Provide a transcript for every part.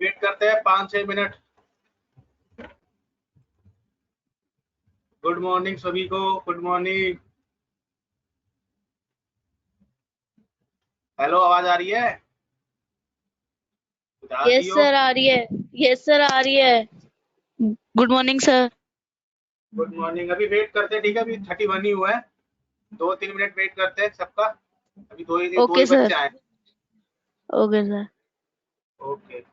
Wait करते हैं 5-6 minute. Good morning सभी को, गुड मॉर्निंग। हेलो, आवाज आ रही है? यस सर, आ रही है। यस सर, आ रही है। Good morning sir. Good morning. अभी वेट करते हैं, ठीक है? अभी 31 ही हुआ है, 2-3 मिनट वेट करते हैं सबका। अभी दो ही ओके सर। बच्चे आए। Okay sir. ओके।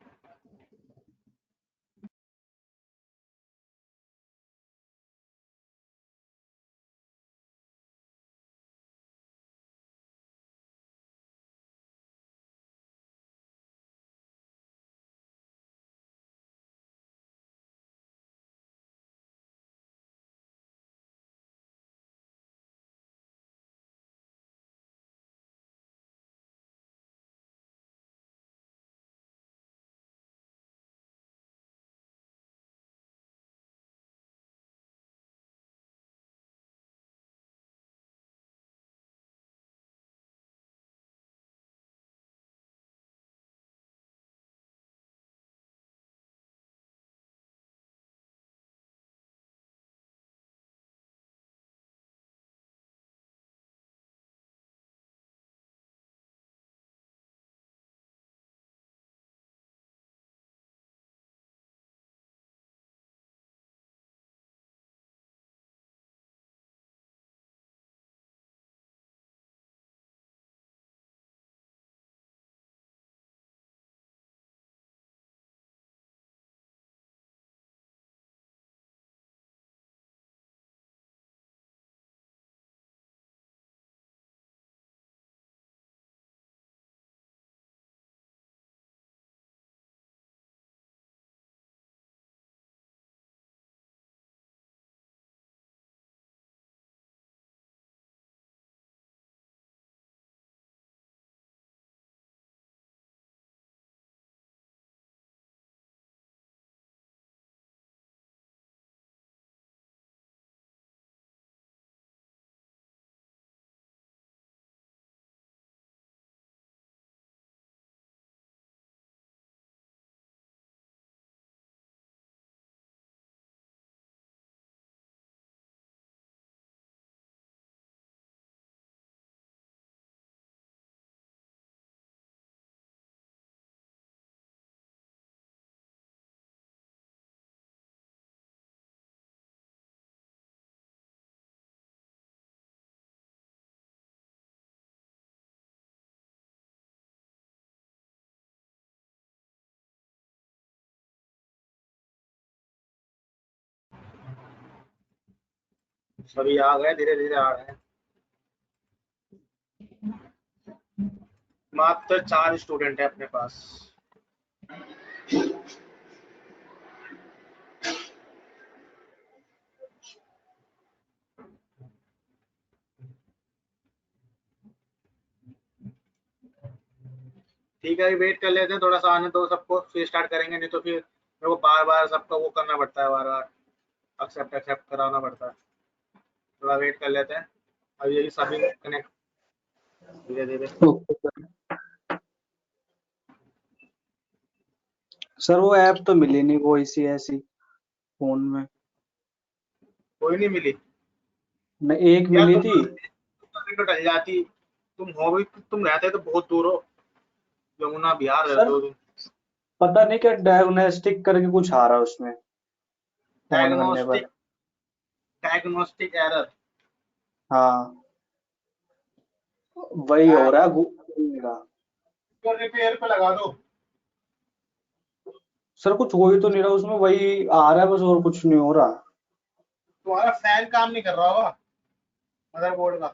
सभी आ गए, धीरे धीरे आ रहे हैं। मात्र 4 स्टूडेंट है अपने पास। ठीक है, वेट कर लेते हैं, थोड़ा सा आने दो सबको, फिर स्टार्ट करेंगे। नहीं तो फिर मेरे को बार बार सबका वो करना पड़ता है, बार बार एक्सेप्ट एक्सेप्ट कराना पड़ता है। थोड़ा वेट कर लेते हैं। अब यही सभी कनेक्ट धीरे धीरे। सर वो ऐप तो मिली नहीं कोई सी ऐसी फोन में। कोई नहीं मिली? न एक यार मिली तुम थी। तो डल जाती। तुम हो भी, तुम रहते तो बहुत दूर हो, यमुना बिहार रहते सर हो तुम। पता नहीं क्या डायग्नोस्टिक करके कुछ आ रहा है उसमें फोन करने पर। Diagnostic error. हाँ वही हो रहा है का। तो रिपेयर पे लगा दो। सर कुछ हो ही तो नहीं रहा उसमें, वही आ रहा है बस, और कुछ नहीं हो रहा। तुम्हारा फैन काम नहीं कर रहा होगा, मदरबोर्ड का।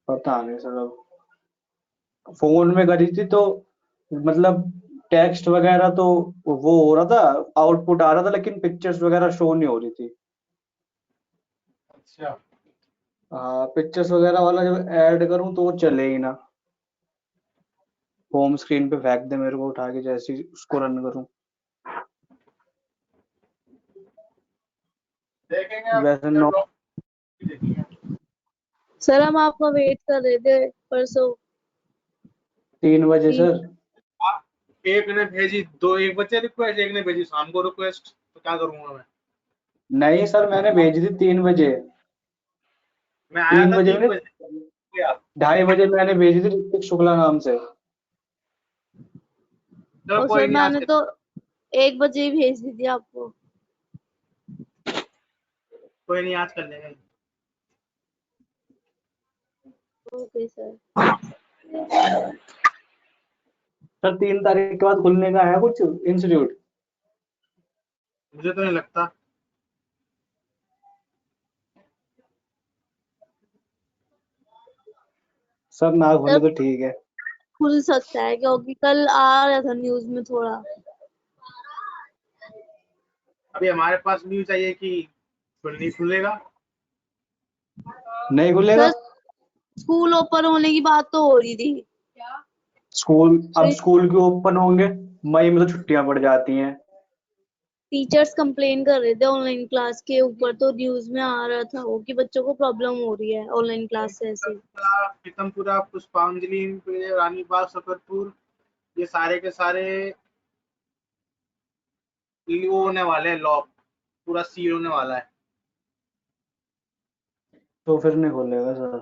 पता नहीं सर, अब फोन में करी थी तो मतलब टेक्स्ट वगैरह तो वो हो रहा था, आउटपुट आ रहा था, लेकिन पिक्चर्स वगैरह शो नहीं हो रही थी। अच्छा। हाँ पिक्चर्स वगैरह वाला जब ऐड करूं तो वो चले ही ना। होम स्क्रीन पे फेंक दे मेरे को उठा के जैसे ही उसको रन करूं। देखेंगे अब, वैसे नो। देखेंगे। सर हम आपका वेट कर रहे थे परसों। 3 बजे जी। सर। एक ने भेजी 1 बजे रिक्वेस्ट, एक ने भेजी शाम को रिक्वेस्ट, तो क्या करूंगा मैं? नहीं सर, मैंने भेजी थी 3 बजे। मैं आया था 3 बजे 3 बजे क्या? 2:30 बजे मैंने भेजी थी ऋतिक शुक्ला नाम से। चलो और कोई सर नहीं, आज मैंने तो 1 बजे ही भेज दी थी आपको। कोई नहीं, आज कर लेंगे। Okay sir. सर 3 तारीख के बाद खुलने का है कुछ इंस्टीट्यूट? मुझे तो नहीं लगता। सर ना सर खुले तो ठीक है। खुल सकता है क्योंकि कल आ रहा था न्यूज में थोड़ा। अभी हमारे पास न्यूज आई है कि नहीं खुलेगा। नहीं खुलेगा? सर स्कूल ओपन होने की बात तो हो रही थी। अब स्कूल क्यों ओपन होंगे? मई में तो छुट्टियां पड़ जाती हैं। टीचर्स कंप्लेन कर रहे थे ऑनलाइन क्लास के ऊपर, तो न्यूज में आ रहा था वो कि बच्चों को प्रॉब्लम हो रही है ऑनलाइन क्लास से ऐसे। पीतमपुरा, पुष्पांजलि, रानीबाग, सकरपुर, ये सारे के सारे वो होने वाले हैं, लॉक पूरा सील होने वाला है। तो फिर नहीं खुलेगा सर।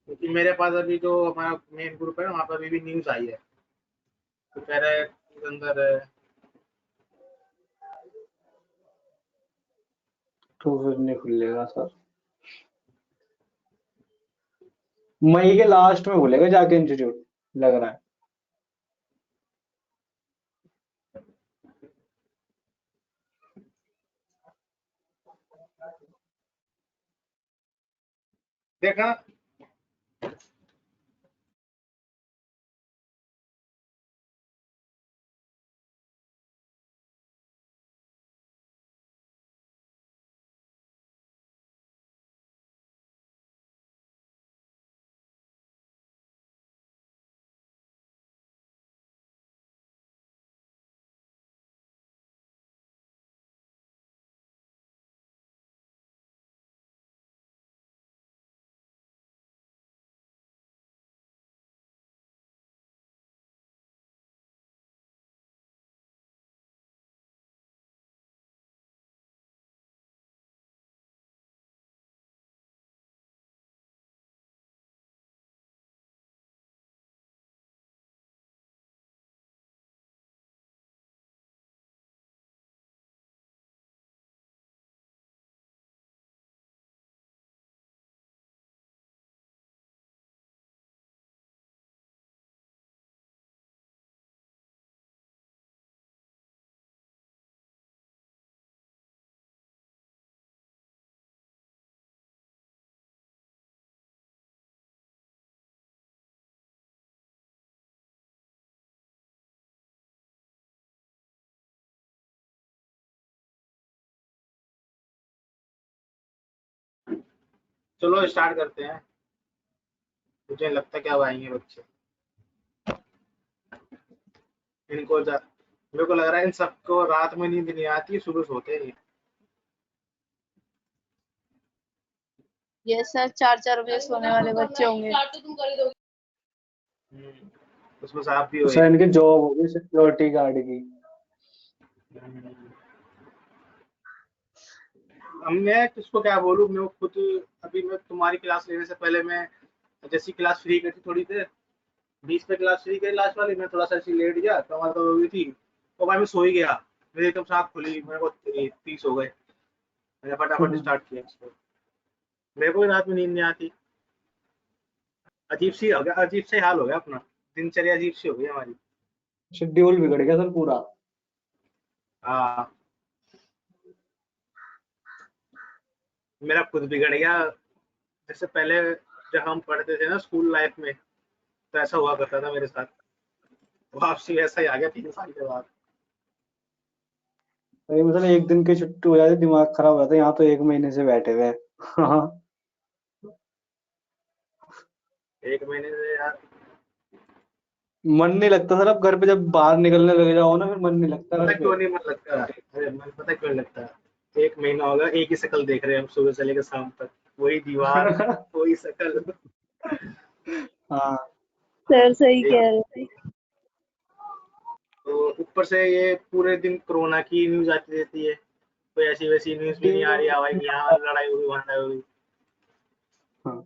क्योंकि मेरे पास अभी जो हमारा मेन ग्रुप है वहाँ पर अभी भी न्यूज आई है, तो कह रहे हैं कि अंदर तो फिर नहीं खुलेगा सर। मई के लास्ट में खुलेगा जाके इंस्टीट्यूट, लग रहा है। देखा। चलो स्टार्ट करते हैं। मुझे लगता है क्या अब आएंगे बच्चे। मेरे को लग रहा है इन सबको रात में नींद नहीं आती, सुबह सोते हैं। यस सर, 4-4 बजे सोने वाले बच्चे होंगे। उसमें से आप भी तो हो सर एक। इनकी जॉब होगी सिक्योरिटी गार्ड की। अब मैं किसको क्या बोलूँ, मैं खुद अभी मैं तुम्हारी क्लास लेने से पहले मैं जैसी क्लास फ्री की थी थोड़ी देर, 20 पे क्लास फ्री करी लास्ट वाली, मैं थोड़ा सा ऐसी लेट गया, कमाल तो हो गई थी, तो भाई मैं सो ही गया। मेरी एकदम से आँख खुली, मेरे को 30 हो गए। मैंने फटाफट स्टार्ट किया इसको। मेरे को भी रात में नींद नहीं आती। अजीब सी हो गया, अजीब से हाल हो गया अपना, दिनचर्या अजीब सी हो गई हमारी। शेड्यूल बिगड़ गया सर पूरा। हाँ, मेरा खुद बिगड़ गया। जैसे पहले जब हम पढ़ते थे ना स्कूल लाइफ में, तो ऐसा हुआ करता था मेरे साथ। वापसी ऐसा ही आ गया 3 साल के बाद। भाई मतलब एक दिन की छुट्टी हो जाती दिमाग खराब हो जाता है, यहाँ तो 1 महीने से बैठे हुए हैं। हाँ। 1 महीने से यार। मन नहीं लगता सर, अब घर पे जब बाहर निकलने लग जाओ ना, फिर मन नहीं लगता पता घर पे। क्यों नहीं मन लगता? अरे मन पता क्यों नहीं लगता? 1 महीना होगा एक ही शक्ल देख रहे हैं हम सुबह से लेकर शाम तक, वही दीवार, वही शक्ल। हाँ। सर सही एक कह रहे हैं। ऊपर से ये पूरे दिन कोरोना की न्यूज आती रहती है, कोई ऐसी वैसी न्यूज भी नहीं आ रही है भाई, यहाँ लड़ाई हुई वहाँ लड़ाई हुई। हाँ।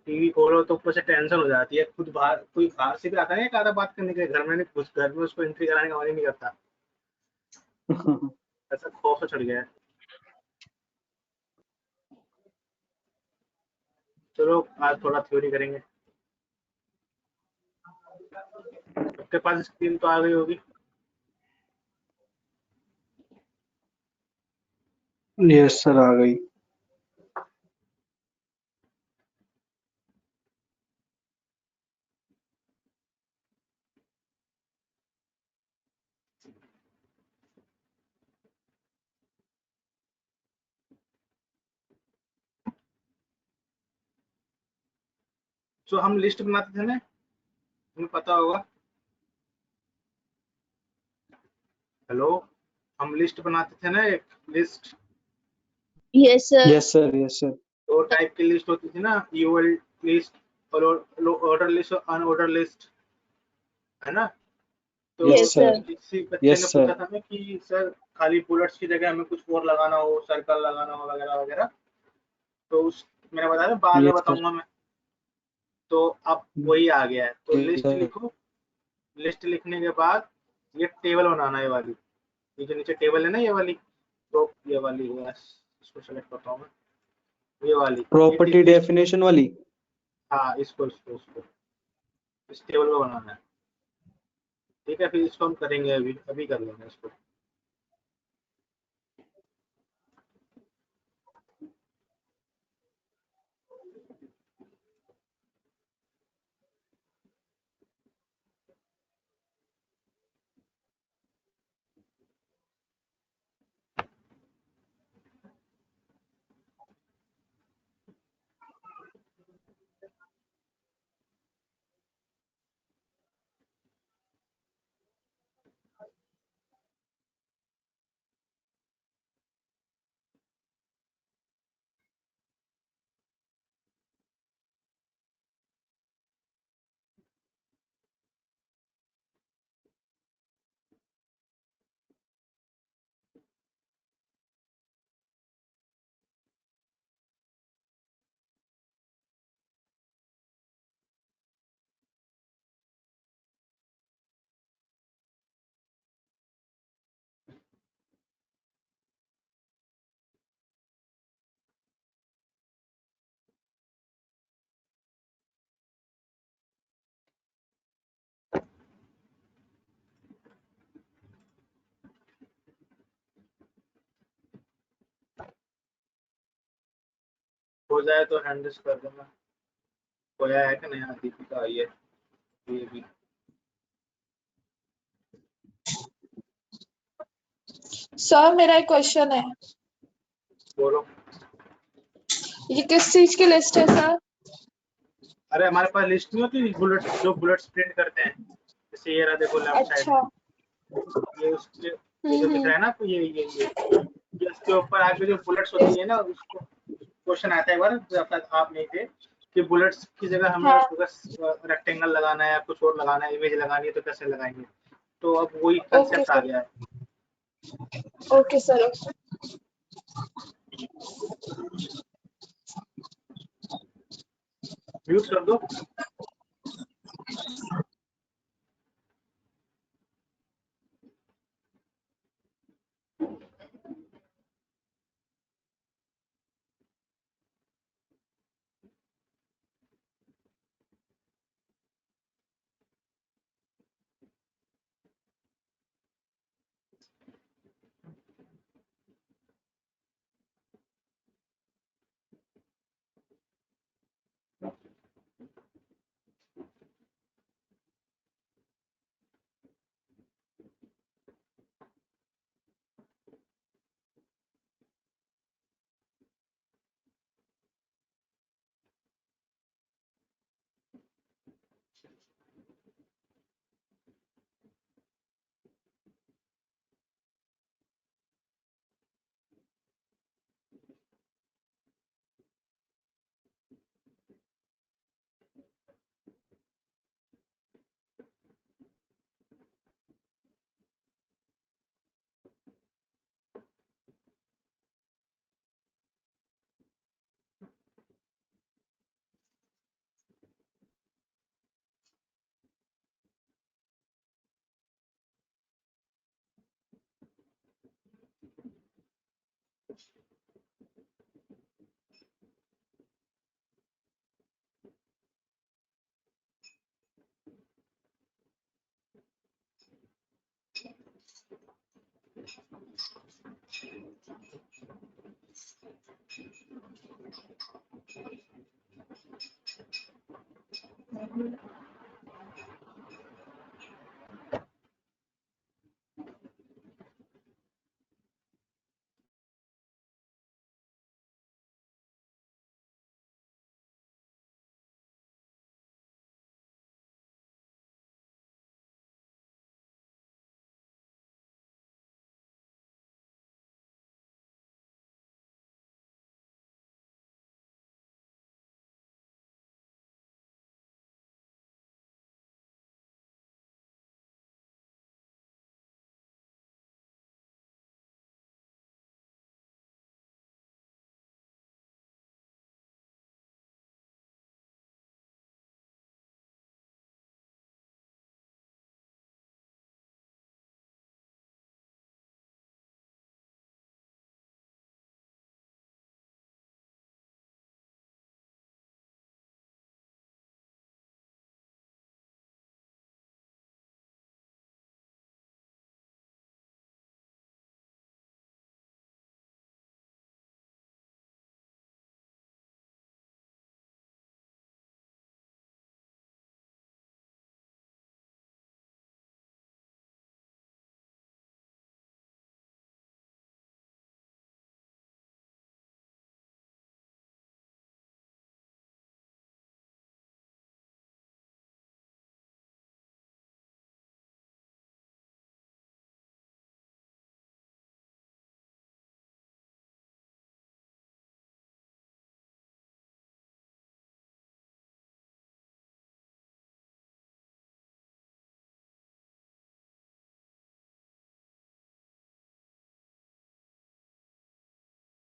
टीवी खोलो तो ऊपर से टेंशन हो जाती है, खुद बाहर कोई बाहर से भी आता है क्या बात करने के लिए, घर में नहीं घुस, घर में उसको एंट्री कराने का मन ही नहीं करता, ऐसा खौफ से चढ़ गया है। चलो आज थोड़ा थ्योरी करेंगे। आपके पास स्क्रीन तो आ गई होगी। यस सर, आ गई। जो हम लिस्ट बनाते थे ना, तुम्हें पता होगा। हेलो, हम लिस्ट बनाते थे ना, एक list, yes sir. Yes sir, yes sir. दो टाइप की लिस्ट होती थी ना, यूएल लिस्ट और ऑर्डर लिस्ट और अनऑर्डर लिस्ट, है ना। तो यस यस सर, सर। किसी बच्चे यस ने सर। पूछा था ना कि सर खाली बुलेट्स की जगह हमें कुछ और लगाना हो, सर्कल लगाना हो वगैरह वगैरह, तो उस मैंने बताया था बाद में यस सर। बताऊंगा मैं। तो अब वही आ गया है, तो लिस्ट लिखो। लिस्ट लिखने के बाद ये टेबल बनाना है, ये वाली, ये जो नीचे टेबल है ना, ये वाली, तो ये वाली है, इसको सेलेक्ट करता हूँ मैं, ये वाली, प्रॉपर्टी डेफिनेशन वाली। हाँ इसको इस टेबल को बनाना है। ठीक है, फिर इसको हम करेंगे, अभी अभी कर लेंगे इसको। हो जाए तो हैंडल्स कर देना। खोया है कि नहीं, हाँ दीपिका आई है, ये भी सर मेरा एक क्वेश्चन है, बोलो। ये किस चीज की लिस्ट है सर? अरे हमारे पास लिस्ट नहीं होती बुलेट्स, जो बुलेट्स प्रिंट करते हैं, जैसे ये रहा देखो लेफ्ट साइड में, अच्छा। ये उसके, ये जो दिख रहा है ना, तो ये इसके ऊपर आगे जो बुलेट्स होती है ना, उसको क्वेश्चन आता है, एक बार शायद आप नहीं थे, कि बुलेट्स की जगह हमें हाँ। अगर रेक्टेंगल लगाना है या कुछ और लगाना है, इमेज लगानी है, तो कैसे लगाएंगे। तो अब वही ओके कंसेप्ट आ सर। गया है। Okay sir. म्यूट कर दो।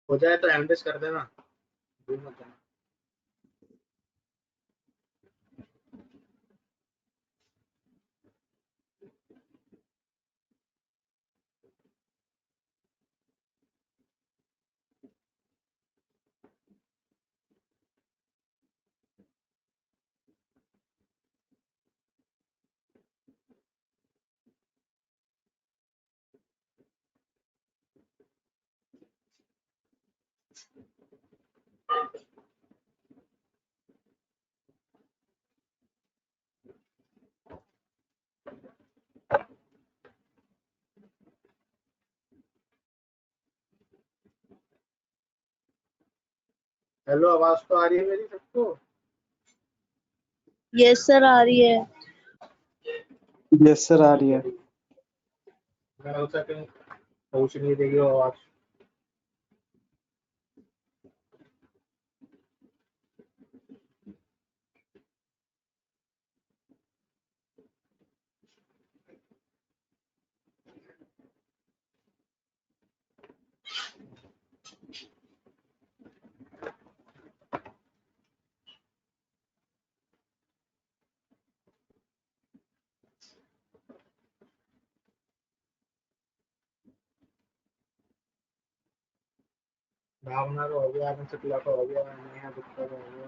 हो जाए तो एमबेस कर देना, भूल मत जाना। हेलो, आवाज तो आ रही है मेरी सबको? यस सर, आ रही है। यस सर, आ रही है। मैं हो सके पहुंच नहीं देगी वो आवाज। भावना का हो गया, शुक्ला का हो गया, नेहा गुप्ता का हो गया,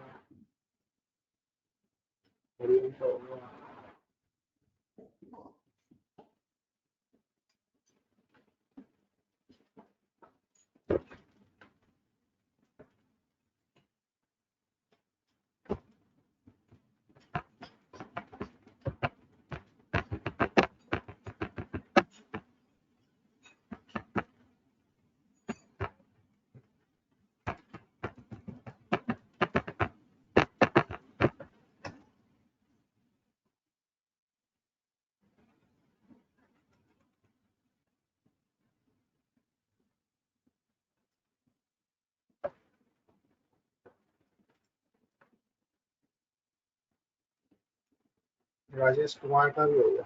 हरिओम का हो गया। राजेश कुमार का भी हो गया।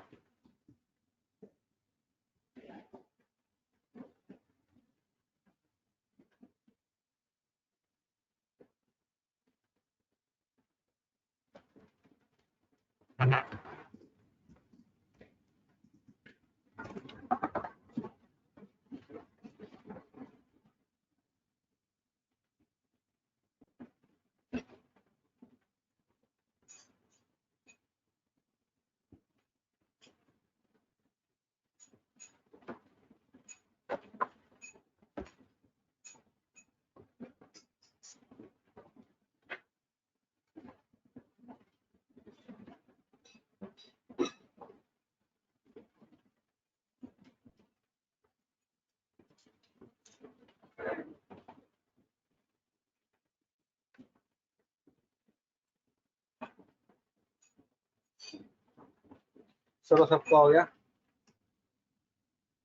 चलो सबका हो गया,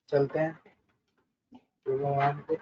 चलते हैं प्रोग्राम पे।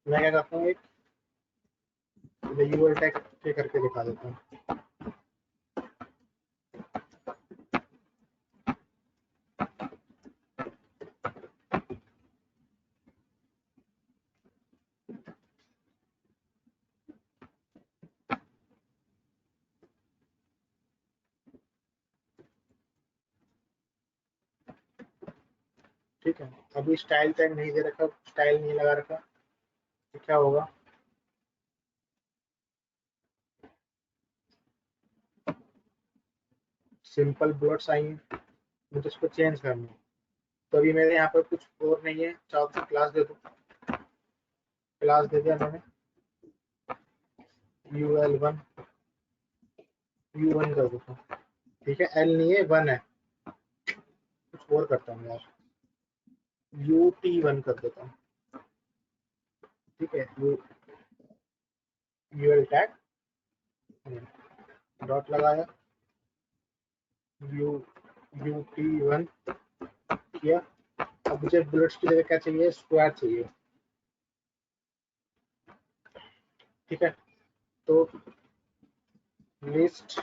मैं क्या करता हूँ, एक यूएल टैग के करके दिखा देता हूँ। ठीक है, अभी स्टाइल टैग नहीं दे रखा, स्टाइल नहीं लगा रखा, तो क्या होगा, सिंपल बुलेट्स आएंगे, मुझे इसको चेंज करना है। तो अभी मेरे यहाँ पर कुछ और नहीं है, चाहो तो क्लास दे दो, क्लास दे दिया मैंने ul1 u1 कर देता हूँ। ठीक है, एल नहीं है, 1 है, कुछ और करता हूँ यार, ut1 कर देता हूँ। ठीक है, ul टैग डॉट लगाया, ut1 किया। अब मुझे बुलेट्स की जगह क्या चाहिए, स्क्वायर चाहिए। ठीक है, तो लिस्ट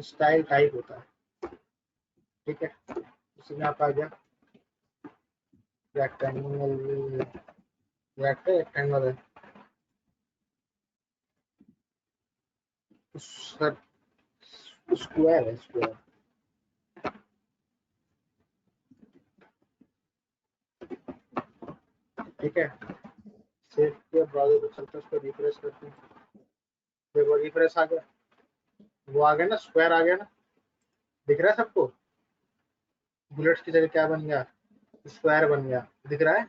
स्टाइल टाइप होता है। ठीक है, उसमें आप आ गया रेक्टेंगल, रेक्टेंगल है, स्क्वायर है, स्क्वायर। ठीक है, सेव किया, ब्राउज़र पे चलता है, उसको रिफ्रेश करते हैं, देखो रिफ्रेश आ गया, वो आ गया ना, स्क्वायर आ गया ना, दिख रहा है सबको, बुलेट्स की जगह क्या बन गया, स्क्वायर बन गया, दिख रहा है।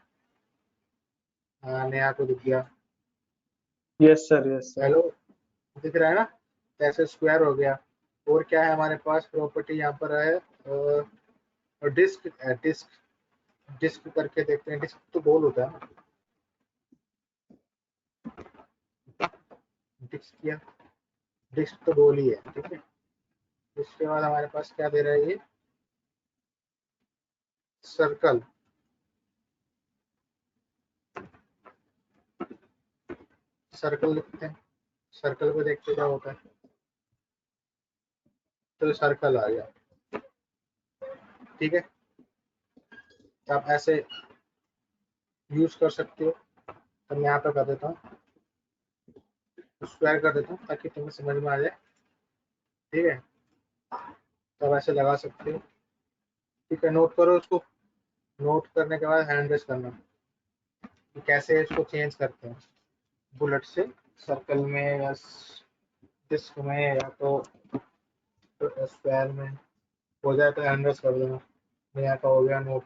हाँ, नया को दिख गया। Yes sir, yes sir. Hello, दिख रहा है ना, ऐसे स्क्वायर हो गया। और क्या है हमारे पास प्रॉपर्टी यहाँ पर है, डिस्क, डिस्क डिस्क करके देखते हैं, डिस्क तो गोल होता है ना, डिस्क किया, डिस्क तो गोल ही है। ठीक है, इसके बाद हमारे पास क्या दे रहा है, ये सर्कल, सर्कल लिखते हैं, सर्कल को देखते क्या होता है, तो सर्कल आ गया। ठीक है, तो आप ऐसे यूज कर सकते हो। तो मैं यहाँ पे कर देता हूँ, स्क्वायर कर देता हूँ ताकि तुम्हें समझ में आ जाए। ठीक है, तो ऐसे लगा सकते हो। ठीक है, नोट करो उसको, नोट करने के बाद हैंड रेस करना कि कैसे इसको चेंज करते हैं, बुलेट से सर्कल में या डिस्क में या तो स्क्वायर में। हो जाए तो हैंड रेस कर देना। मेरा का हो गया नोट।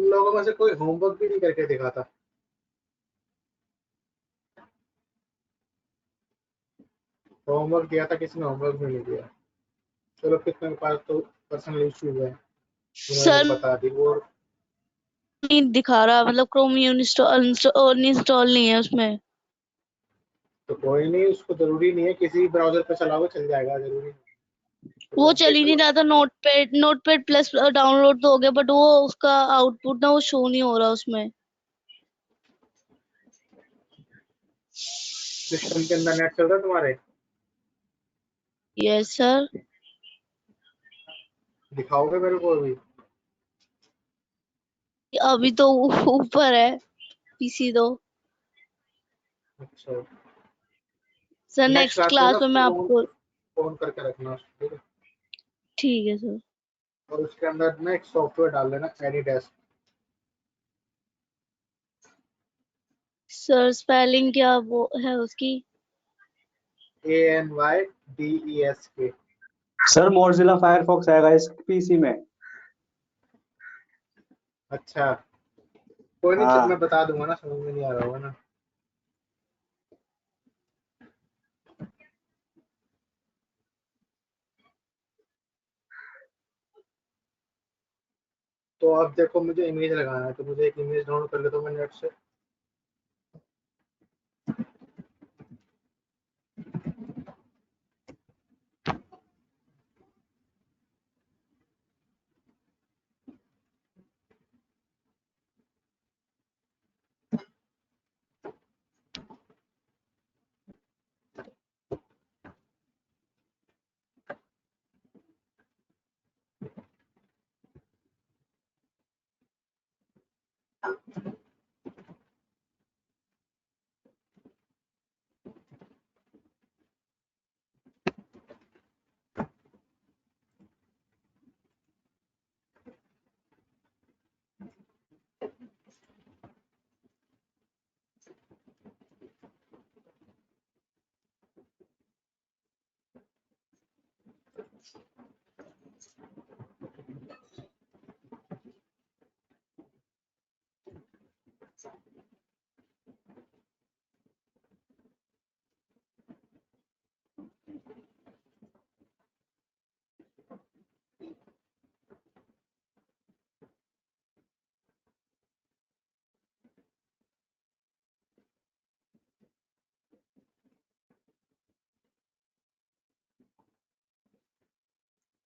लोगों में से कोई होमवर्क भी नहीं करके दिखाता। होमवर्क दिया था, किसी ने होमवर्क भी नहीं दिया। चलो कितने के पास तो पर्सनल इश्यूज है, उन्होंने सर बता दी। और नहीं दिखा रहा, मतलब क्रोम इंस्टॉल नहीं है उसमें। तो कोई नहीं, उसको जरूरी नहीं है, किसी भी ब्राउजर पे चलाओ चल जाएगा, जरूरी नहीं वो क्रोम पे चल ही नहीं चलाओ। रहा था। नोटपैड प्लस डाउनलोड तो हो गया, बट वो उसका आउटपुट ना वो शो नहीं हो रहा उसमें। सिस्टम के अंदर नेट चल रहा है तुम्हारे? Yes sir. दिखाओगे मेरे को अभी? अभी तो ऊपर है पीसी तो। अच्छा, सर नेक्स्ट नेक्स्ट क्लास में क्लास ना में मैं फोन आपको। फोन करके रखना, ठीक है? ठीक है सर। और उसके अंदर ना एक सॉफ्टवेयर डाल देना, एनीडेस्क। सर स्पेलिंग क्या वो है उसकी? ANYDESK। सर मोज़िला फायरफॉक्स आएगा इस पीसी में। अच्छा, कोई नहीं, मैं हाँ बता दूंगा ना, समझ में नहीं आ रहा होगा ना। तो अब देखो, मुझे इमेज लगाना है, तो मुझे एक इमेज डाउनलोड कर लेता हूँ मैं नेट से।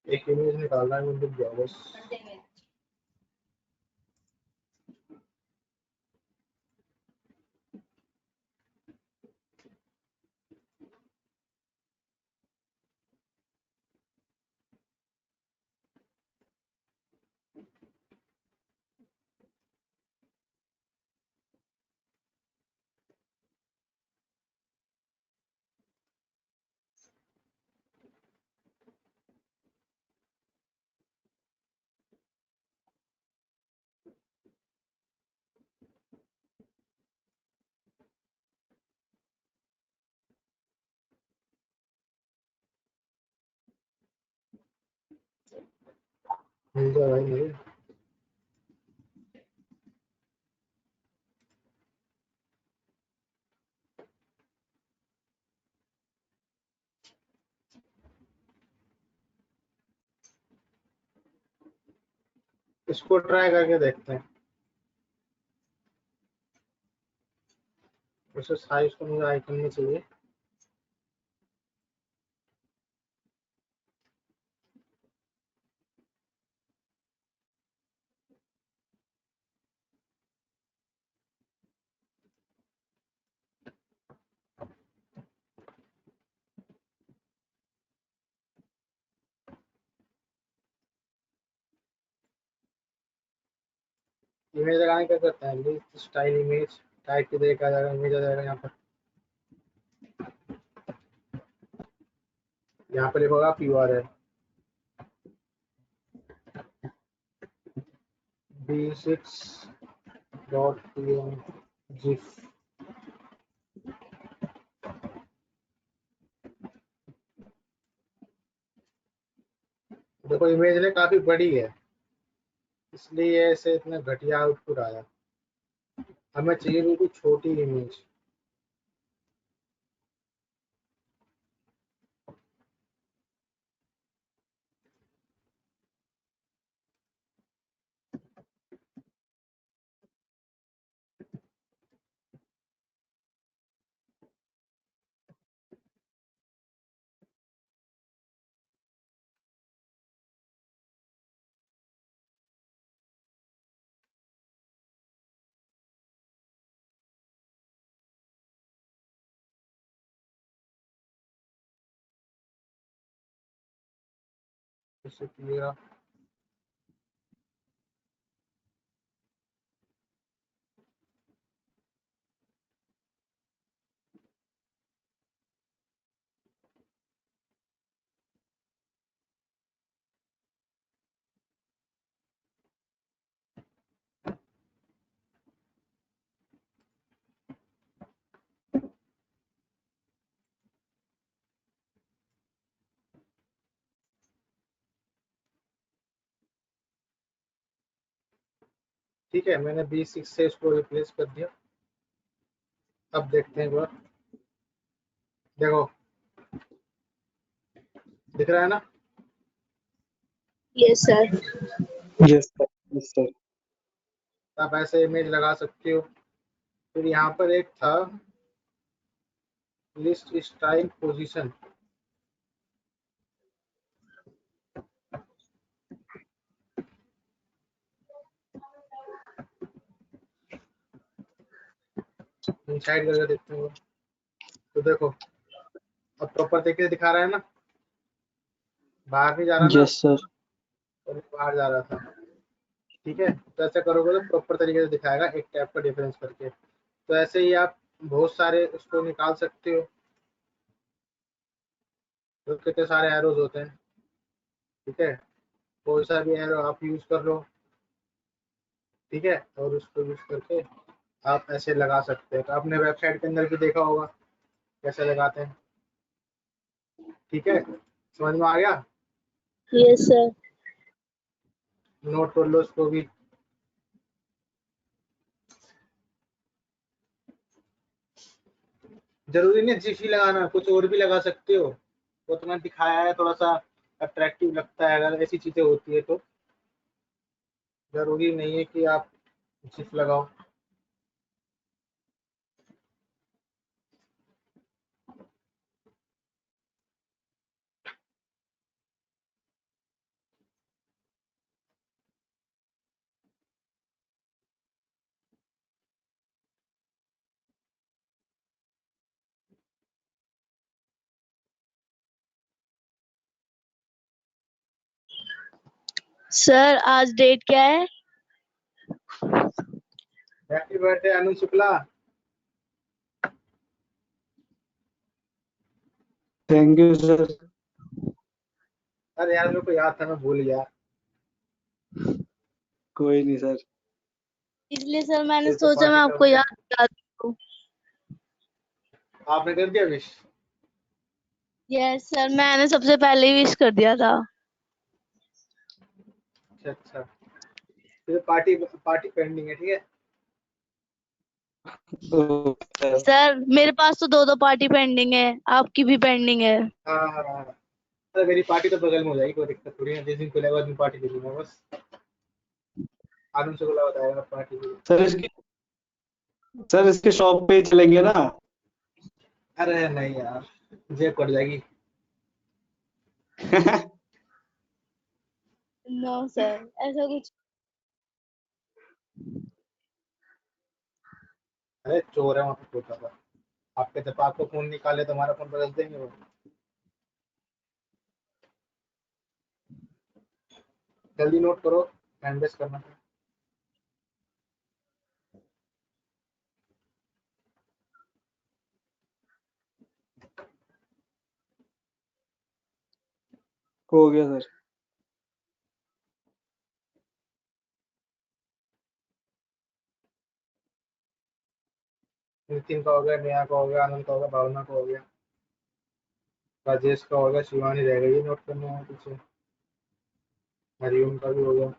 एक इमेज निकालना है, मुझे जाओ बस। मिल जाए भाई मुझे। इसको ट्राई करके देखते हैं। वैसे साइज को मुझे आइकन में चाहिए। इमेज लगाने क्या करते हैं, लिस्ट स्टाइल इमेज टाइप की देखा जाएगा, इमेज आ जाएगा यहाँ पर। यहाँ पे लिखोगा URL b6.png। देखो इमेज ने काफी बड़ी है। इसलिए ऐसे इतना घटिया आउटपुट आया। हमें चाहिए बिल्कुल छोटी इमेज। इससे क्लियर। ठीक है, मैंने B6 से इसको रिप्लेस कर दिया। अब देखते हैं एक बार। देखो, दिख रहा है ना? Yes sir. Yes sir, yes sir. आप ऐसे इमेज लगा सकते हो। फिर यहाँ पर एक था लिस्ट स्टाइल पोजीशन। साइड करके देखते हैं। तो देखो, अब प्रॉपर तरीके से दिखा रहा है ना, बाहर नहीं जा रहा ना, यस सर। और बाहर जा रहा था। ठीक है, तो ऐसा करोगे तो प्रॉपर तरीके से दिखाएगा एक टैब का डिफरेंस करके। तो ऐसे ही आप बहुत सारे उसको निकाल सकते हो। तो कितने सारे एरोज होते हैं। ठीक है, कोई सा भी एरो आप यूज कर लो। ठीक है, और उसको यूज करके आप ऐसे लगा सकते हैं। तो आपने वेबसाइट के अंदर भी देखा होगा कैसे लगाते हैं। ठीक है, समझ में आ गया? Yes sir. नोट कर लो इसको भी। जरूरी नहीं जिफ ही लगाना, कुछ और भी लगा सकते हो। वो तो मैंने दिखाया है, थोड़ा सा अट्रैक्टिव लगता है अगर ऐसी चीजें होती है तो। जरूरी नहीं है कि आप जिफ लगाओ। सर आज डेट क्या है? Happy birthday Anu Shukla. Thank you sir. अरे यार, मेरे को याद था, मैं भूल गया। कोई नहीं सर। इसलिए सर मैंने फिर तो सोचा मैं पार्टी आपको करते हैं। याद दिला दूं। आपने कर दिया विश? यस सर, मैंने सबसे पहले ही विश कर दिया था। अच्छा अच्छा, फिर पार्टी पार्टी पेंडिंग है। ठीक है। Okay sir. सर मेरे पास तो दो दो पार्टी पेंडिंग है, आपकी भी पेंडिंग है। हाँ हाँ हाँ। अरे मेरी पार्टी तो बगल में हो जाएगी, कोई दिक्कत थोड़ी है। जिस दिन खुलेगा उस दिन पार्टी दे दूंगा बस। आनंद शुक्ला बताएगा पार्टी के लिए। सर इसके शॉप पे ही चलेंगे ना? अरे नहीं यार, जेब कट जाएगी। नो सर, ऐसा कुछ। अरे चोर है वहाँ पे, छोटा सा। आपके जब आपको फोन निकाले तो हमारा फोन बदल देंगे वो। जल्दी नोट करो, टाइम वेस्ट करना था। हो गया सर। नितिन का हो गया, नेहा का हो गया, आनंद का हो गया, भावना का हो गया, राजेश का हो गया, शिवानी रह गई नोट करने में पीछे। हरिओम का भी हो गया।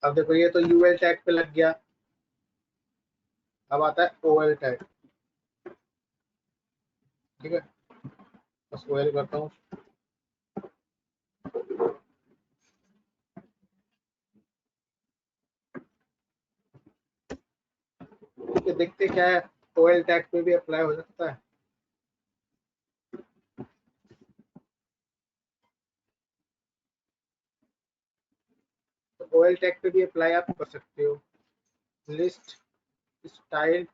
अब देखो ये तो यूएल टैग पे लग गया, अब आता है ओएल टैग। ठीक है, बस ओएल करता हूँ। ठीक है, देखते क्या है, ओएल टैग पे भी अप्लाई हो सकता है। तो ओएल टैग पे भी अप्लाई आप कर सकते हो। लिस्ट स्टाइल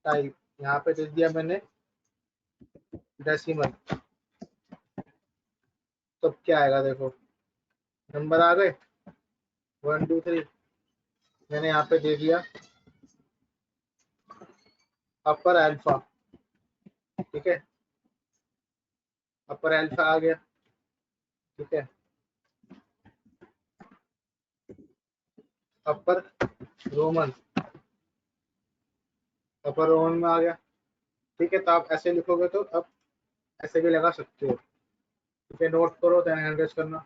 टाइप यहाँ पे दे दिया मैंने डेसिमल। तो क्या आएगा देखो, नंबर आ गए 1 2 3। मैंने यहाँ पे दे दिया अपर अल्फा। ठीक है, अपर अल्फा आ गया। ठीक है, अपर रोमन, अपर रोमन में आ गया। ठीक है, तो आप ऐसे लिखोगे तो अब ऐसे भी लगा सकते हो। ठीक है, नोट करो देन एंगेज करना।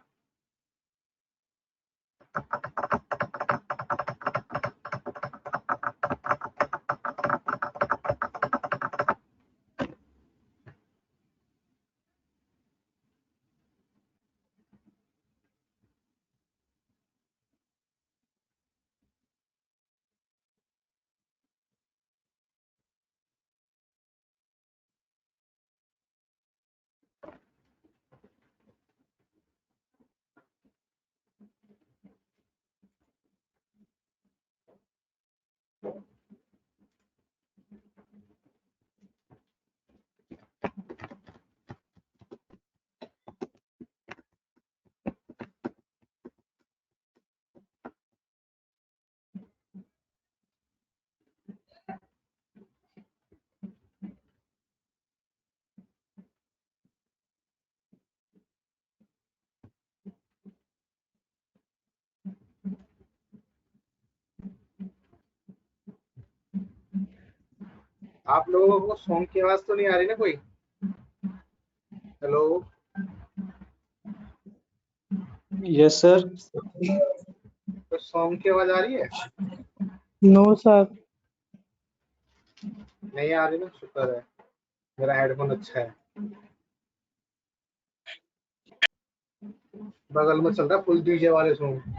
आप लोगों को सॉन्ग की आवाज तो नहीं आ रही ना कोई? Hello, yes sir. तो सॉन्ग की आवाज आ रही है? No sir. नहीं आ रही ना, शुक्र है मेरा हेडफोन अच्छा है। बगल में चल रहा फुल डीजे वाले सॉन्ग।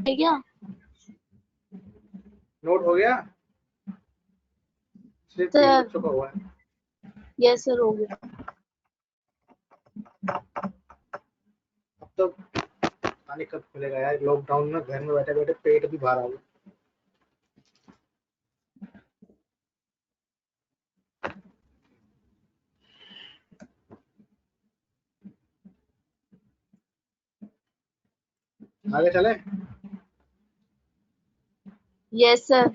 है क्या? नोट हो गया? सिर्फ 3 सर बच्चों का हुआ है। यस सर, हो गया। अब तो पानी कब खुलेगा यार, लॉकडाउन में घर में बैठे बैठे पेट भी भरा हुआ। आगे चले? Yes sir.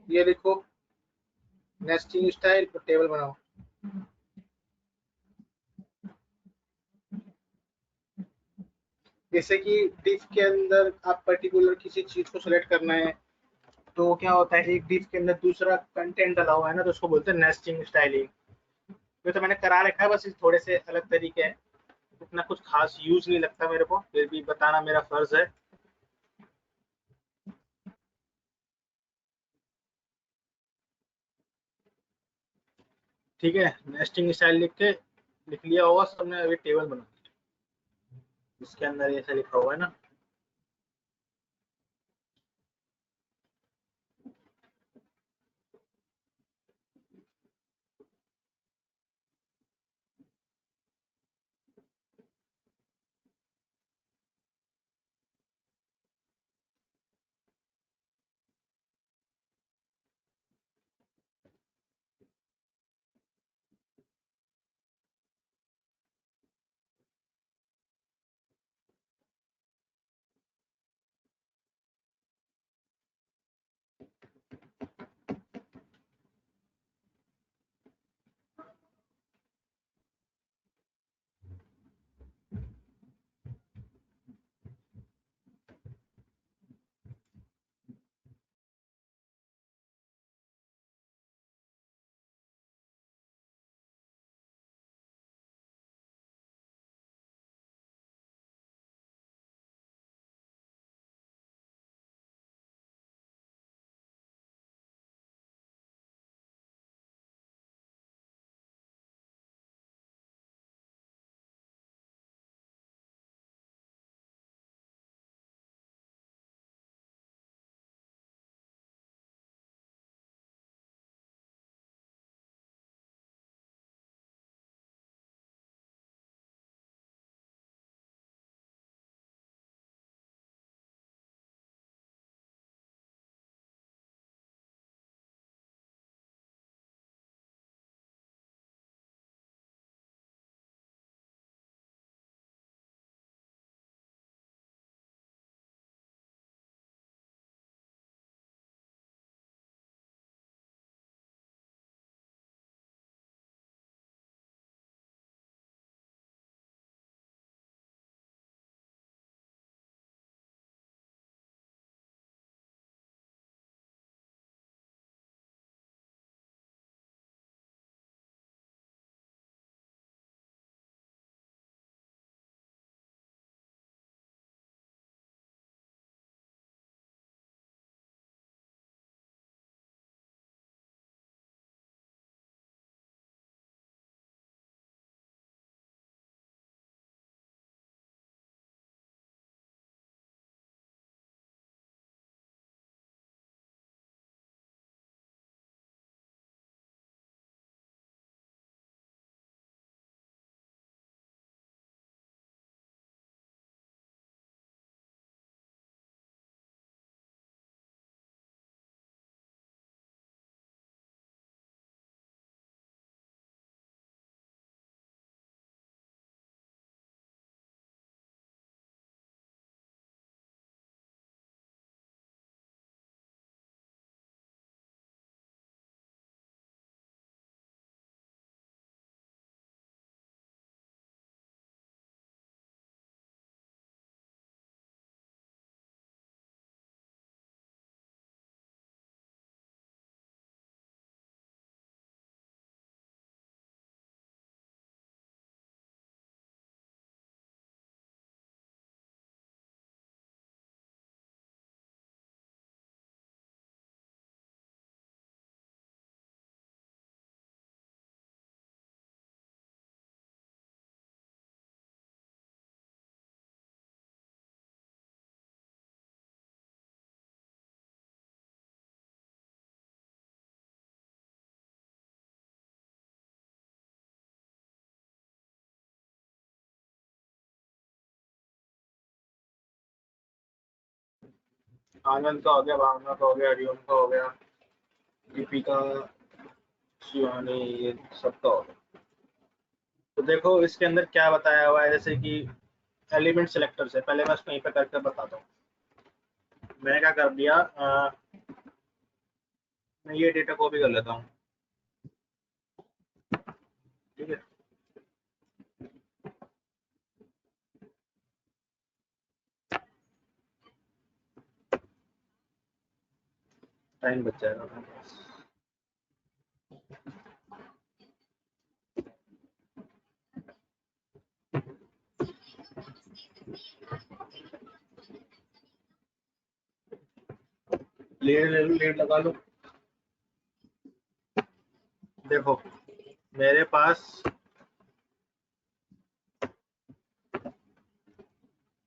ये लिखो नेस्टिंग स्टाइल पर टेबल बनाओ। जैसे कि डिफ के अंदर आप पर्टिकुलर किसी चीज को सिलेक्ट करना है, तो क्या होता है एक डिफ के अंदर दूसरा कंटेंट डाला हुआ है ना, तो उसको बोलते हैं नेस्टिंग स्टाइलिंग। ये तो मैंने करा रखा है, बस इस थोड़े से अलग तरीके हैं। उतना कुछ खास यूज नहीं लगता मेरे को, फिर भी बताना मेरा फर्ज है। ठीक है, नेस्टिंग स्टाइल लिख लिया होगा सबने, अभी टेबल बना इसके अंदर ऐसा लिखा हुआ है ना। आनंद का हो गया, भावना का हो गया, हरिओम का हो गया, दीपिका, शिवानी, ये सबका हो गया। तो देखो इसके अंदर क्या बताया हुआ है, जैसे कि एलिमेंट सिलेक्टर से पहले मैं इसको यहीं पे करके बताता हूँ। मैंने क्या कर दिया, मैं ये डेटा कॉपी कर लेता हूँ, ठीक है। टाइम बच जाएगा मेरे पास। लीड लगा लो। देखो मेरे पास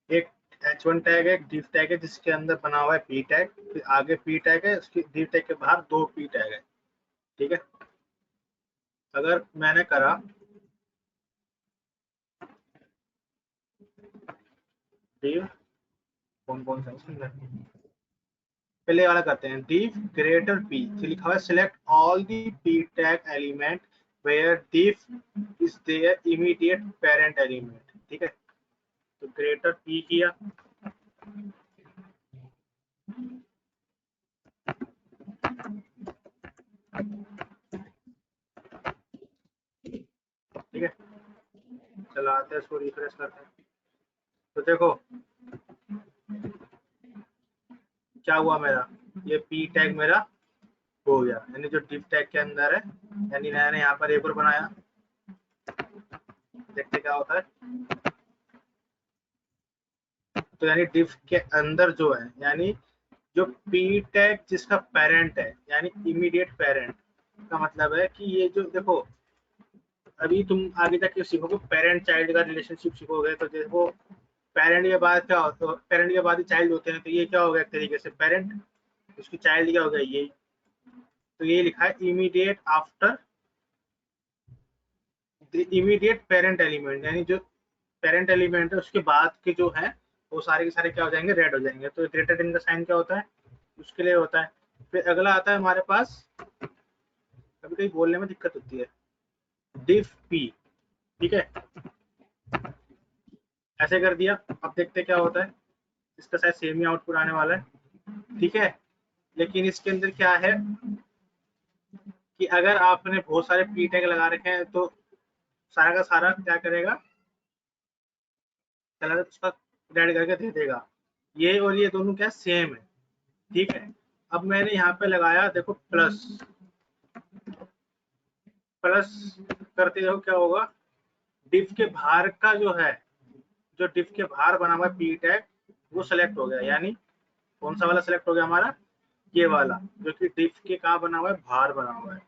एक h1 टैग है, एक div टैग है जिसके अंदर बना हुआ है p टैग, फिर आगे p टैग है, उसकी div टैग के बाहर 2 p टैग है, ठीक है। अगर मैंने करा div, कौन कौन सा इसमें, पहले वाला करते हैं, div greater p, तो लिखा हुआ है select all the p tag element where div is their immediate parent element, ठीक है। तो greater p किया, ठीक है। चलाते हैं इसको, रिफ्रेश करते हैं। तो देखो क्या हुआ, मेरा ये p टैग मेरा हो गया, यानी जो div टैग के अंदर है, यानी मैंने यहाँ पर एक और बनाया, देखते क्या होता है। तो यानी div के अंदर जो है, यानी जो p टैग जिसका पेरेंट है, यानी इमीडिएट पेरेंट का मतलब है कि ये जो देखो, अभी तुम आगे जाके सीखोगे पेरेंट चाइल्ड का रिलेशनशिप सीखोगे, तो देखो पेरेंट के बाद क्या होता है, पेरेंट के बाद ही चाइल्ड होते हैं, तो ये क्या हो गया एक तरीके से पेरेंट, उसकी चाइल्ड क्या हो गया ये। तो ये लिखा है immediate after the immediate parent element, यानी जो पेरेंट एलिमेंट है उसके बाद के जो है वो सारे के सारे क्या हो जाएंगे, रेड हो जाएंगे। तो ग्रेटर देन का साइन क्या होता है, उसके लिए होता है। फिर अगला आता है हमारे पास, कभी कभी बोलने में दिक्कत होती है, div p, ठीक है। ऐसे कर दिया, अब देखते क्या होता है, इसका शायद सेम ही आउटपुट आने वाला है, ठीक है। लेकिन इसके अंदर क्या है कि अगर आपने बहुत सारे p टैग लगा रखे हैं तो सारा का सारा क्या करेगा, कलर उसका रेड करके दे देगा। ये और ये दोनों क्या सेम है, ठीक है। अब मैंने यहाँ पे लगाया, देखो प्लस, प्लस करते हो क्या होगा, div के बाहर का जो है, जो div के बाहर बना हुआ p टैग वो सेलेक्ट हो गया, यानी कौन सा वाला सेलेक्ट हो गया हमारा, ये वाला जो कि div के कहाँ बना हुआ है, बाहर बना हुआ है।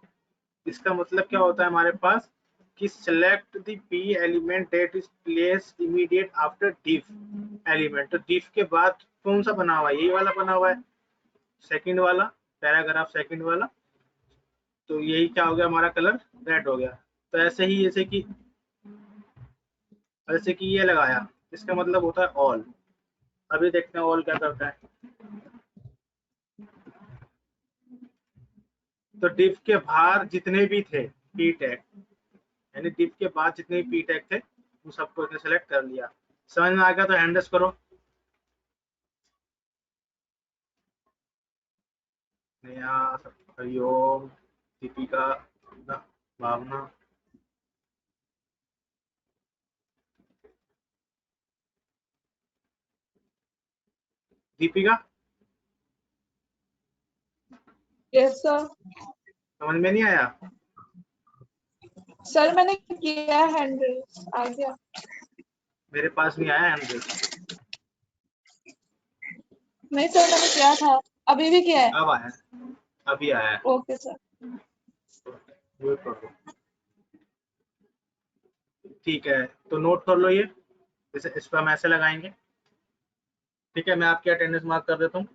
इसका मतलब क्या होता है हमारे पास कि select the p element that is placed immediate after div element, तो div के बाद कौन सा बना हुआ है, यही वाला बना हुआ है, सेकंड वाला, पैराग्राफ सेकंड वाला। तो यही क्या हो गया, हमारा कलर रेड हो गया। तो ऐसे ही जैसे कि ये लगाया, इसका मतलब होता है ऑल। अभी देखते हैं ऑल क्या करता है। तो div के बाहर जितने भी थे p टैग, यानी div के बाद जितने भी p टैग थे उन सबको इसने सेलेक्ट कर लिया। समझ में आ गया तो हैंड रेस करो। नेहा, हरिओम, दीपिका, भावना, दीपिका, यस सर। समझ में नहीं आया? सर मैंने किया हैंड रेस, आ गया। मेरे पास नहीं आया हैंड रेस। नहीं सर मैंने किया था, अभी भी किया है। अब आया, अभी आया। Okay sir. कोई प्रॉब्लम, ठीक है। तो नोट कर लो ये, जैसे इस पर हम ऐसे लगाएंगे, ठीक है। मैं आपकी अटेंडेंस मार्क कर देता हूँ।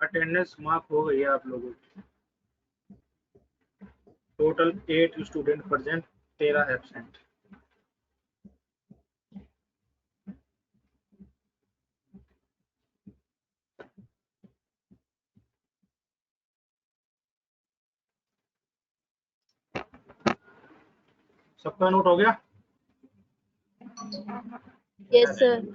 अटेंडेंस मार्क हो गई है आप लोगों की। Total 8 student present, 13 absent. सबका नोट हो गया? Yes sir.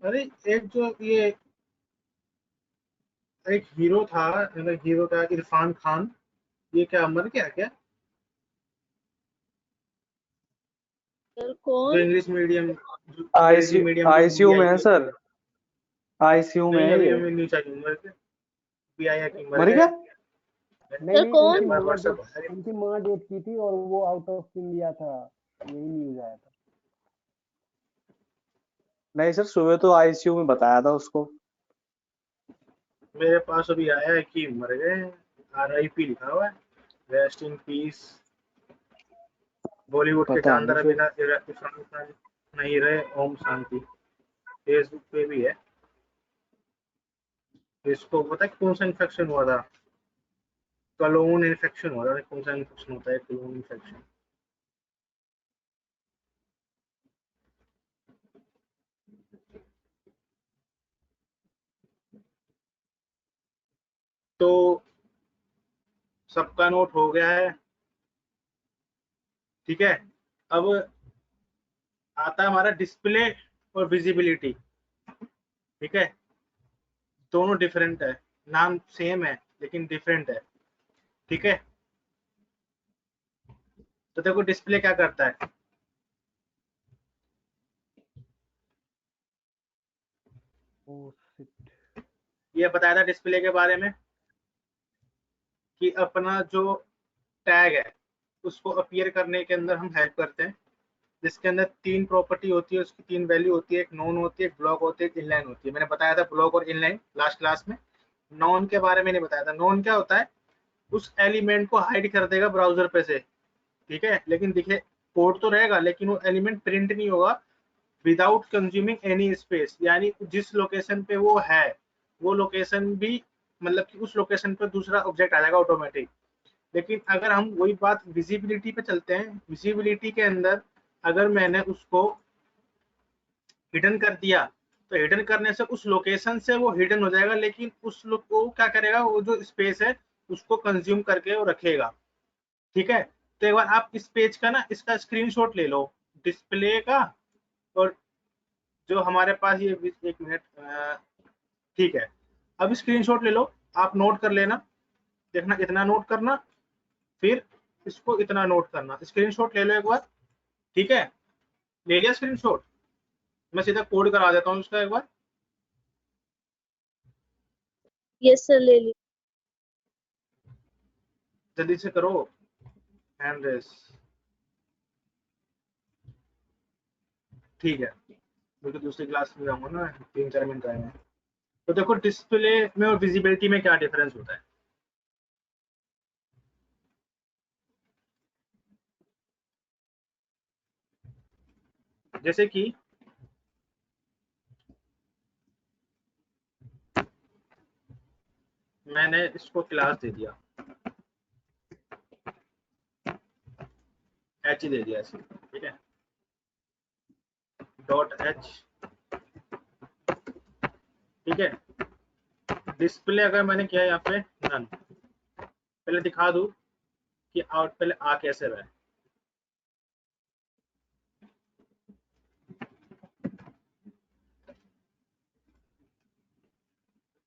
अरे एक जो ये एक हीरो था, मतलब हीरो था इरफान खान, ये क्या मर गया क्या? सर जो कौन? इंग्लिश मीडियम आईसीयू में है सर, आईसीयू में नहीं, है अभी ये। हमें न्यूज आई मर गए, पीआई है कि मर मर गए। गया? नहीं सर नहीं, कौन? उनकी एक बार माँ व्हाट्सएप डेथ उनकी माँ डेथ की थी और वो आउट ऑफ इंडिया था, यही न्यूज आया था। नहीं सर, सुबह तो आईसीयू में बताया था उसको। मेरे पास अभी आया है कि मर गए, RIP लिखा हुआ है, रेस्ट इन पीस। बॉलीवुड के पता जानदार नहीं फिर। इरफान खान नहीं रहे, ओम शांति। फेसबुक पे भी है। इसको पता है कौन सा इन्फेक्शन हुआ था? क्लोन इन्फेक्शन हुआ था। कौन सा इन्फेक्शन होता है क्लोन इन्फेक्शन? तो सबका नोट हो गया है, ठीक है। अब आता है हमारा डिस्प्ले और विजिबिलिटी, ठीक है। दोनों डिफरेंट है, नाम सेम है लेकिन डिफरेंट है, ठीक है। तो देखो डिस्प्ले क्या करता है। Oh shit. ये बताया था डिस्प्ले के बारे में कि अपना जो टैग है उसको अपीयर करने के अंदर हम हेल्प करते हैं, जिसके अंदर 3 प्रॉपर्टी होती है, उसकी 3 वैल्यू होती है, एक नॉन होती है, एक ब्लॉक होती है, एक इनलाइन होती है। मैंने बताया था ब्लॉक और इनलाइन लास्ट क्लास में। नॉन के बारे में नहीं बताया था। नॉन क्या होता है? उस एलिमेंट को हाइड कर देगा ब्राउजर पे से, ठीक है, लेकिन दिखे कोड तो रहेगा लेकिन वो एलिमेंट प्रिंट नहीं होगा विदाउट कंज्यूमिंग एनी स्पेस। यानी जिस लोकेशन पे वो है वो लोकेशन भी, मतलब कि उस लोकेशन पे दूसरा ऑब्जेक्ट आ जाएगा ऑटोमेटिक। लेकिन अगर हम वही बात विजिबिलिटी पे चलते हैं, विजिबिलिटी के अंदर अगर मैंने उसको हिडन कर दिया तो हिडन करने से उस लोकेशन से वो हिडन हो जाएगा, लेकिन उस लोग को क्या करेगा, वो जो स्पेस है उसको कंज्यूम करके वो रखेगा, ठीक है। तो एक बार आप इस पेज का ना इसका स्क्रीनशॉट ले लो डिस्प्ले का, और जो हमारे पास ये, एक मिनट, ठीक है। अब स्क्रीनशॉट ले लो, आप नोट कर लेना, देखना इतना नोट करना, फिर इसको इतना नोट करना। स्क्रीनशॉट ले लो एक बार, ठीक है। ले लिया स्क्रीनशॉट? मैं सीधा कोड करा देता हूँ उसका एक बार। यस सर ले ली। जल्दी से करो हैंड रेस। ठीक है, क्योंकि दूसरी क्लास में जाऊंगा ना, 3-4 मिनट आएंगे। तो देखो डिस्प्ले में और विजिबिलिटी में क्या डिफरेंस होता है। जैसे कि मैंने इसको क्लास दे दिया, एच दे दिया ऐसे, ठीक है, डॉट एच, ठीक है। डिस्प्ले अगर मैंने किया यहाँ पे नन, पहले दिखा दूं कि आउट पहले आ कैसे रहा है।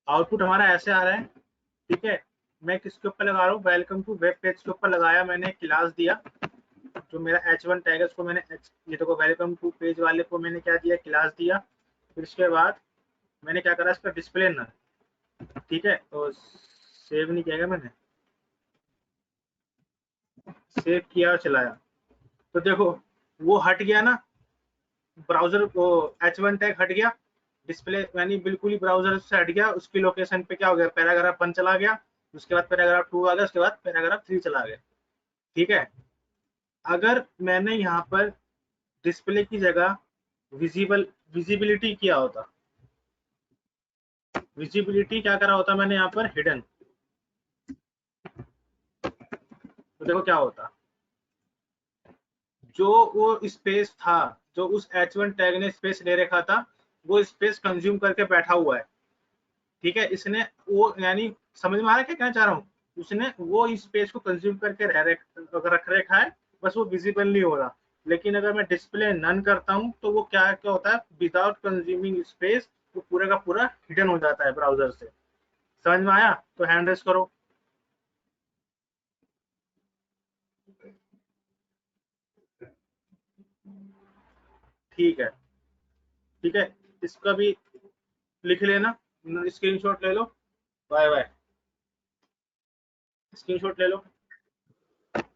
आउटपुट हमारा ऐसे आ रहा है, ठीक है। मैं किसके ऊपर लगा रहा हूँ, वेलकम टू वेब पेज के ऊपर लगाया, मैंने क्लास दिया, जो मेरा h1 टैग है उसको मैंने ये देखो वेलकम टू पेज वाले को मैंने क्या दिया, क्लास दिया। फिर उसके बाद मैंने क्या करा, इसका डिस्प्ले नन, ठीक है। तो सेव नहीं किया गया, मैंने सेव किया और चलाया, तो देखो वो हट गया ना, ब्राउजर को h1 टैग हट गया, डिस्प्ले यानी बिल्कुल ही ब्राउजर से हट गया, उसकी लोकेशन पे क्या हो गया, पैराग्राफ 1 चला गया, उसके बाद पैराग्राफ 2 आ गया, उसके बाद पैराग्राफ 3 चला गया, ठीक है। अगर मैंने यहाँ पर डिस्प्ले की जगह विजिबिलिटी किया होता, विजिबिलिटी क्या करा होता मैंने यहाँ पर हिडन, तो देखो क्या होता, जो वो स्पेस था, जो उस h1 टैग ने स्पेस ले रखा था, वो स्पेस कंज्यूम करके बैठा हुआ है, ठीक है। इसने वो यानी समझ में आ रहा है क्या कहना चाह रहा हूँ, उसने वो स्पेस को कंज्यूम करके रख रखा है, बस वो विजिबल नहीं हो रहा। लेकिन अगर मैं डिस्प्ले नन करता हूँ तो वो क्या क्या होता है, विदाउट कंज्यूमिंग स्पेस वो पूरा का पूरा हिडन हो जाता है ब्राउजर से। समझ में आया? तो हैंड रेस करो। ठीक है, ठीक है, इसका भी लिख लेना, स्क्रीनशॉट ले लो, बाय बाय, स्क्रीनशॉट ले लो,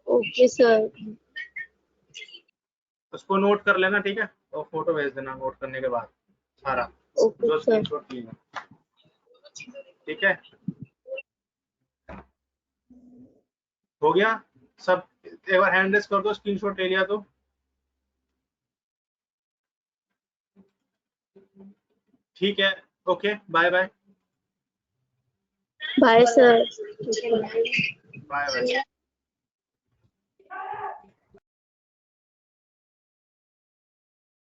ओके सर। उसको नोट कर लेना, ठीक है, और फोटो भेज देना नोट करने के बाद सारा ओके जो सर। स्क्रीनशॉट लिया, ठीक है। हो गया सब, एक बार हैंड रेस कर दो, स्क्रीनशॉट ले लिया तो। ठीक है, okay, bye bye, bye sir. Bye bye.